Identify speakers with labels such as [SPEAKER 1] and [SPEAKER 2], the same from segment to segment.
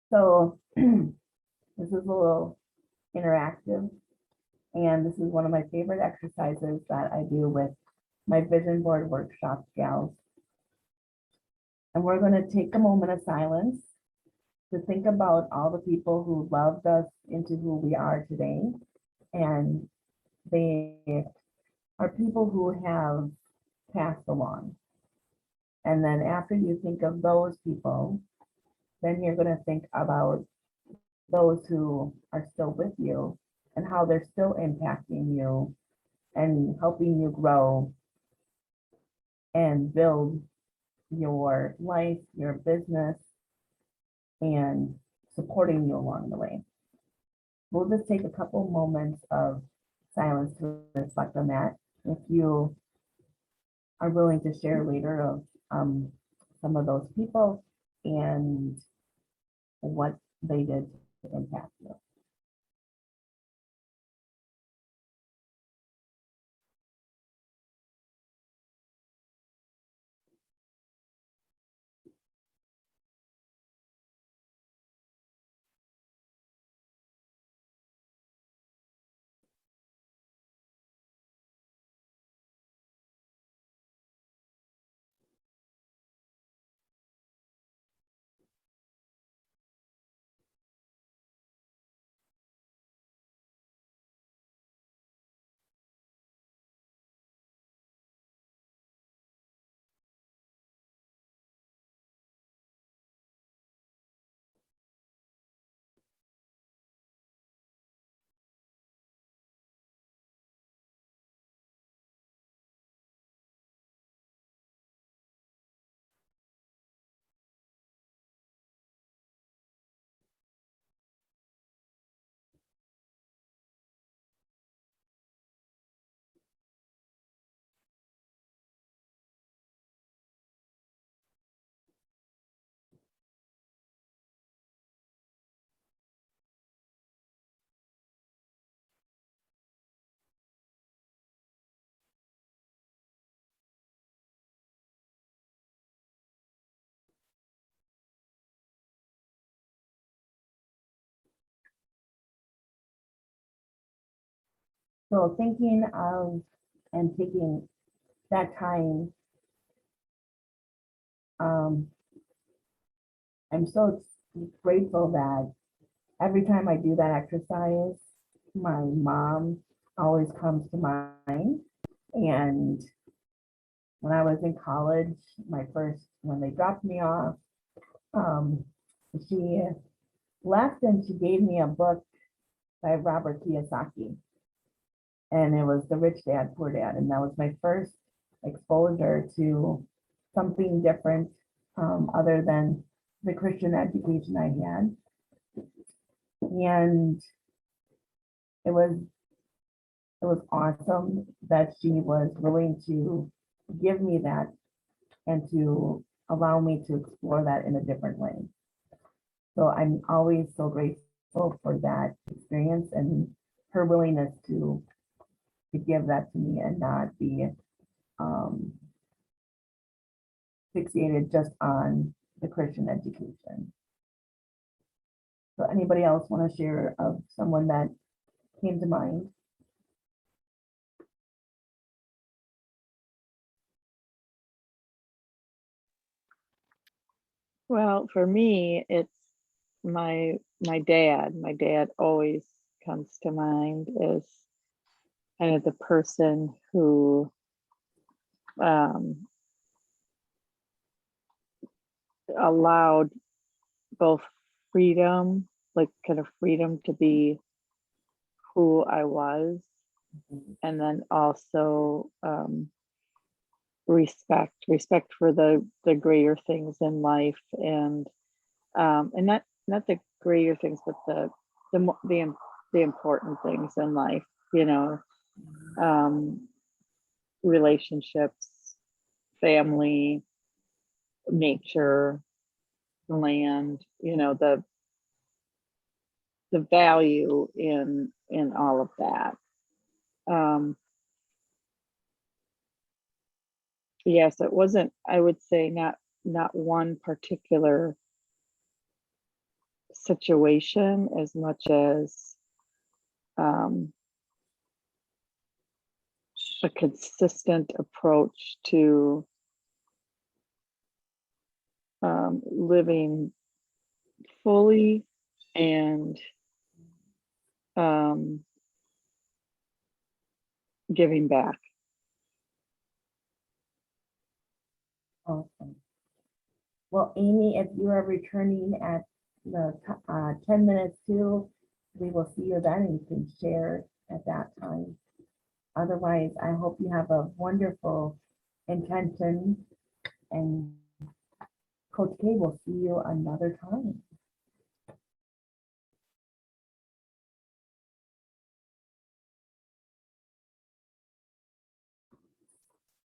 [SPEAKER 1] So this is a little interactive, and this is one of my favorite exercises that I do with my vision board workshop gals. And we're going to take a moment of silence to think about all the people who loved us into who we are today. And they are people who have passed along. And then after you think of those people, then you're going to think about those who are still with you and how they're still impacting you and helping you grow and build your life, your business, and supporting you along the way. We'll just take a couple moments of silence to reflect on that. If you are willing to share later of some of those people and what they did to impact you. So thinking of and taking that time, um, I'm so grateful that every time I do that exercise, my mom always comes to mind. And when I was in college, when they dropped me off, um, she left and she gave me a book by Robert Kiyosaki. And it was The Rich Dad, Poor Dad. And that was my first exposure to something different other than the Christian education I had. And it was it was awesome that she was willing to give me that and to allow me to explore that in a different way. So I'm always so grateful for that experience and her willingness to give that to me and not be um, fixated just on the Christian education. So anybody else want to share of someone that came to mind?
[SPEAKER 2] Well, for me, it's my dad. My dad always comes to mind as kind of the person who um, allowed both freedom, like kind of freedom to be who I was, and then also respect for the greater things in life, and not the greater things, but the important things in life, you know, um, relationships, family, nature, land, you know, the value in all of that. Um, yes, it wasn't, I would say not one particular situation as much as a consistent approach to living fully and giving back.
[SPEAKER 1] Awesome. Well, Amy, if you are returning at the 10 minutes to, we will see you then and you can share at that time. Otherwise, I hope you have a wonderful intention, and Coach K will see you another time.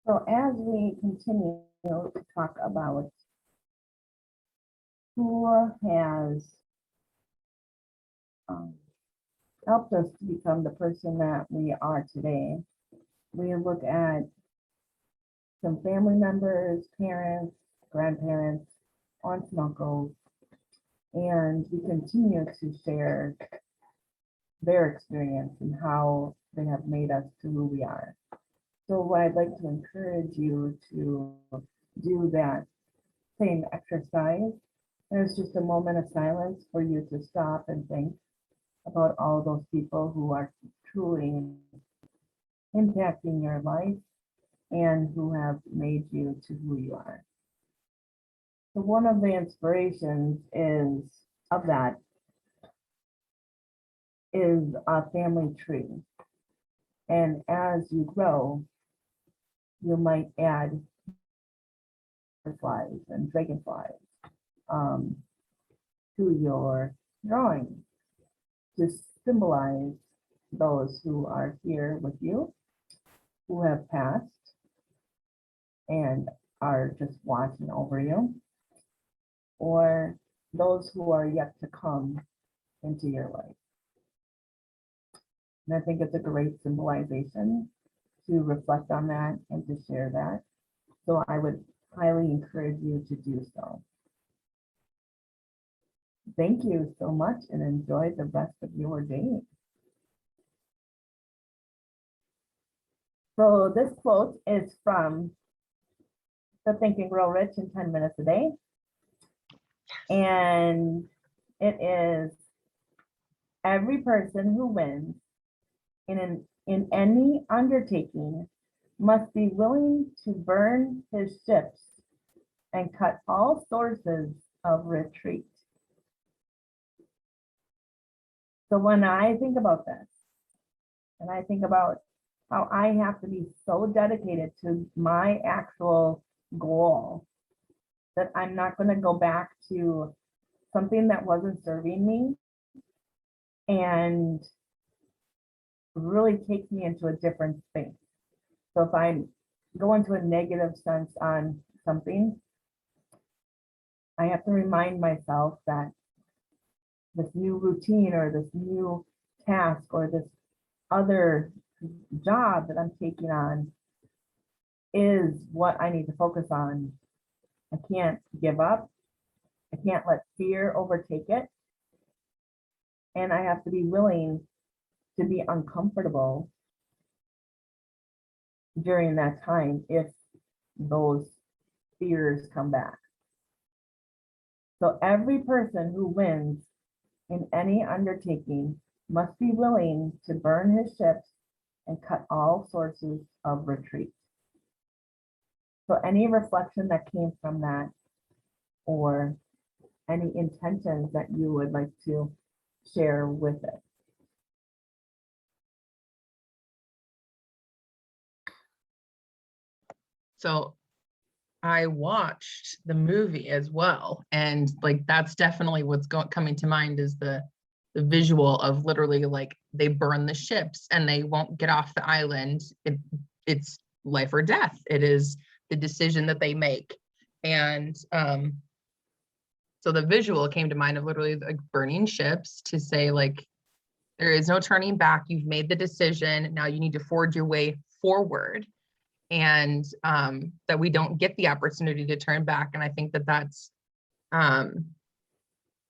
[SPEAKER 1] So as we continue to talk about who has helped us to become the person that we are today, we look at some family members, parents, grandparents, aunts and uncles, and we continue to share their experience and how they have made us to who we are. So I'd like to encourage you to do that same exercise. There's just a moment of silence for you to stop and think about all those people who are truly impacting your life and who have made you to who you are. So one of the inspirations of that is a family tree. And as you grow, you might add butterflies and dragonflies to your drawing to symbolize those who are here with you, who have passed and are just watching over you, or those who are yet to come into your life. And I think it's a great symbolization to reflect on that and to share that. So I would highly encourage you to do so. Thank you so much and enjoy the rest of your day. So this quote is from the Think and Grow Rich in 10 Minutes a Day. And it is, every person who wins in any undertaking must be willing to burn his ships and cut all sources of retreat. So when I think about this, and I think about how I have to be so dedicated to my actual goal that I'm not going to go back to something that wasn't serving me and really takes me into a different space. So if I go into a negative sense on something, I have to remind myself that this new routine or this new task or this other job that I'm taking on is what I need to focus on. I can't give up. I can't let fear overtake it. And I have to be willing to be uncomfortable during that time if those fears come back. So every person who wins in any undertaking must be willing to burn his ships and cut all sources of retreat. So any reflection that came from that, or any intentions that you would like to share with it.
[SPEAKER 3] So I watched the movie as well, and like that's definitely what's coming to mind is the visual of literally like they burn the ships and they won't get off the island. It's life or death. It is the decision that they make. And so the visual came to mind of literally like burning ships to say like there is no turning back. You've made the decision. Now you need to forge your way forward. And that we don't get the opportunity to turn back. And I think that that's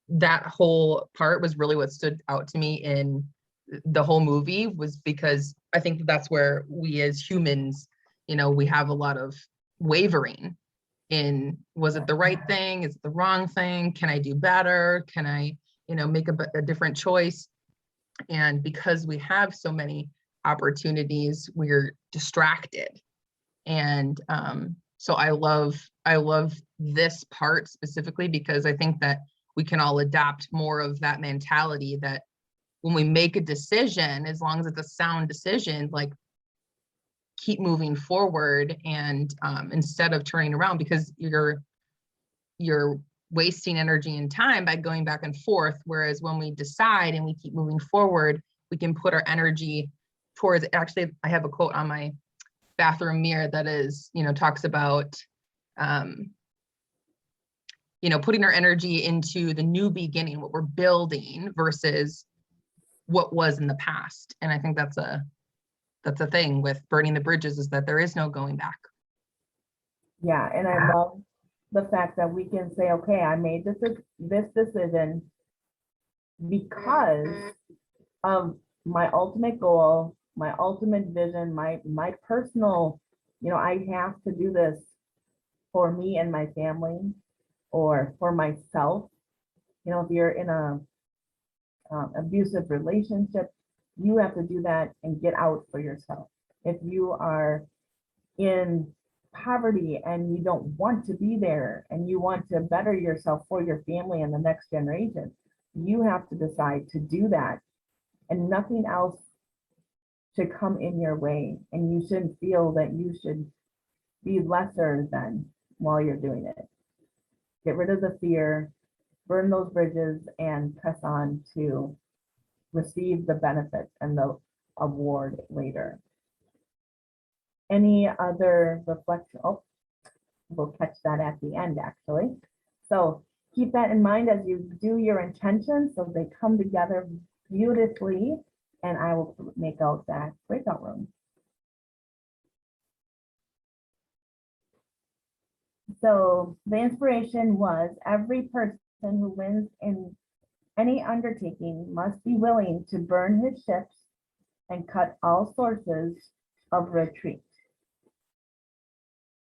[SPEAKER 3] that whole part was really what stood out to me in the whole movie, was because I think that's where we as humans, we have a lot of wavering in, was it the right thing? Is it the wrong thing? Can I do better? Can I, make a different choice? And because we have so many opportunities, we're distracted. And so I love this part specifically, because I think that we can all adopt more of that mentality, that when we make a decision, as long as it's a sound decision, like, keep moving forward, and instead of turning around, because you're wasting energy and time by going back and forth. Whereas when we decide and we keep moving forward, we can put our energy towards, actually, I have a quote on my bathroom mirror that is, talks about, putting our energy into the new beginning, what we're building, versus what was in the past. And I think that's a thing with burning the bridges, is that there is no going back.
[SPEAKER 1] Yeah, and I love the fact that we can say, okay, I made this decision because of my ultimate goal, my ultimate vision, my personal, I have to do this for me and my family, or for myself. If you're in a abusive relationship, you have to do that and get out for yourself. If you are in poverty and you don't want to be there, and you want to better yourself for your family and the next generation, you have to decide to do that, and nothing else should come in your way, and you shouldn't feel that you should be lesser than while you're doing it. Get rid of the fear, burn those bridges, and press on to receive the benefits and the award later. Any other reflection? Oh, we'll catch that at the end, actually. So keep that in mind as you do your intentions, so they come together beautifully, and I will make out that breakout room. So the inspiration was, every person who wins in any undertaking must be willing to burn his ships and cut all sources of retreat.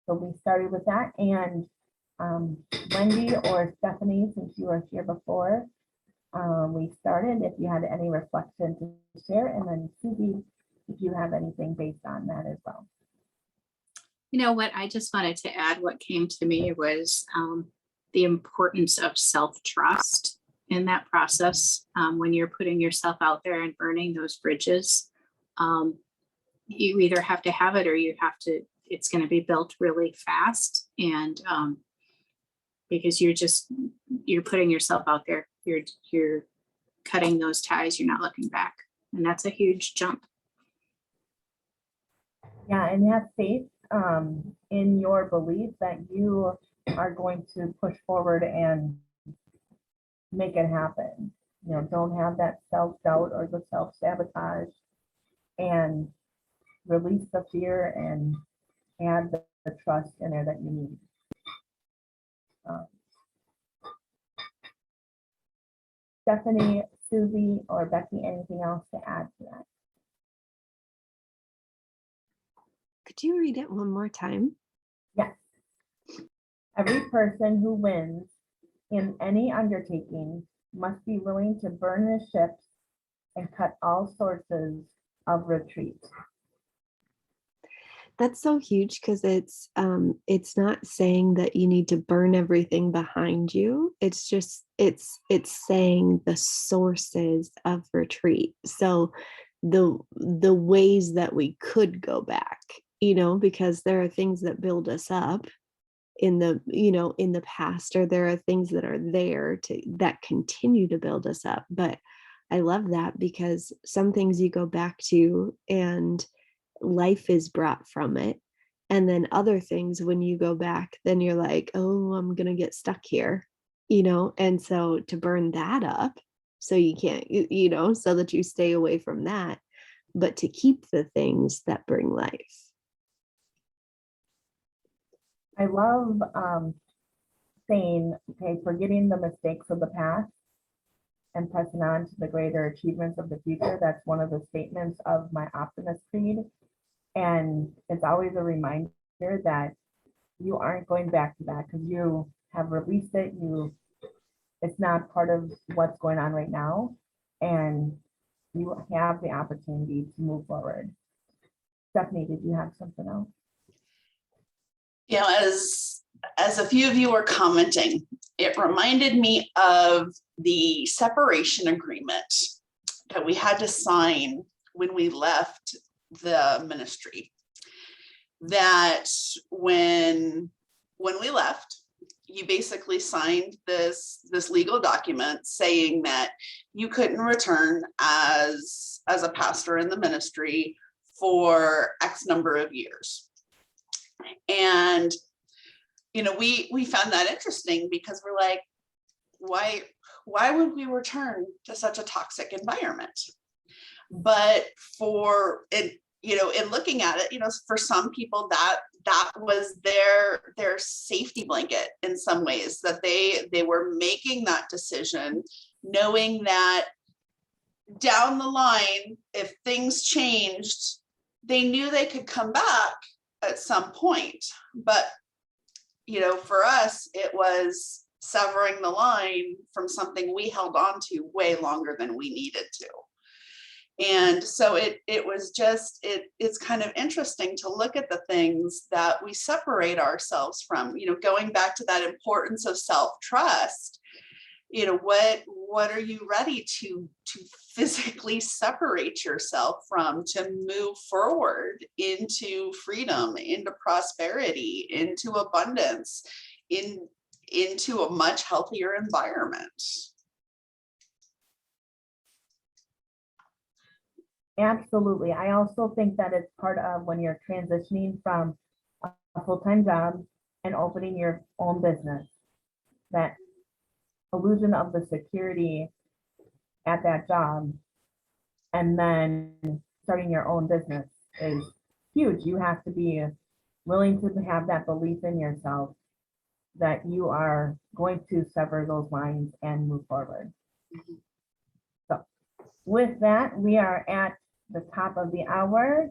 [SPEAKER 1] So we started with that, and Wendy or Stephanie, since you were here before, we started, if you had any reflection to share, and then Susie, if you have anything based on that as well.
[SPEAKER 4] You know what, I just wanted to add, what came to me was the importance of self-trust in that process. When you're putting yourself out there and burning those bridges, you either have to have it, or you have to, it's going to be built really fast. And because you're putting yourself out there, you're cutting those ties, you're not looking back. And that's a huge jump.
[SPEAKER 1] Yeah, and have faith in your belief that you are going to push forward and make it happen. Don't have that self-doubt or the self-sabotage, and release the fear and add the trust in there that you need. Stephanie, Susie, or Becky, anything else to add to that?
[SPEAKER 5] Could you read it one more time?
[SPEAKER 1] Yes. Every person who wins in any undertaking must be willing to burn his ships and cut all sources of retreat.
[SPEAKER 5] That's so huge, because it's not saying that you need to burn everything behind you. It's just it's saying the sources of retreat. So the ways that we could go back, because there are things that build us up in the past, or there are things that are there that continue to build us up. But I love that, because some things you go back to and life is brought from it, and then other things, when you go back, then you're like, oh, I'm gonna get stuck here, and so to burn that up, so you can't, so that you stay away from that, but to keep the things that bring life.
[SPEAKER 1] I love saying, okay, forgetting the mistakes of the past and pressing on to the greater achievements of the future. That's one of the statements of my Optimist Creed. And it's always a reminder that you aren't going back to that because you have released it. It's not part of what's going on right now. And you have the opportunity to move forward. Stephanie, did you have something else?
[SPEAKER 6] You know, as a few of you were commenting, it reminded me of the separation agreement that we had to sign when we left the ministry. That when we left, you basically signed this legal document saying that you couldn't return as a pastor in the ministry for X number of years. And you know, we found that interesting because we're like, why would we return to such a toxic environment? But for it, you know, in looking at it, you know, for some people that was their safety blanket in some ways, that they were making that decision knowing that down the line, if things changed, they knew they could come back at some point. But you know, for us, it was severing the line from something we held on to way longer than we needed to. And so it was just, it's kind of interesting to look at the things that we separate ourselves from, you know, going back to that importance of self-trust. You know, what are you ready to physically separate yourself from to move forward into freedom, into prosperity, into abundance, into a much healthier environment?
[SPEAKER 1] Absolutely. I also think that it's part of when you're transitioning from a full-time job and opening your own business, that illusion of the security at that job and then starting your own business is huge. You have to be willing to have that belief in yourself that you are going to sever those lines and move forward. So with that, we are at the top of the hour.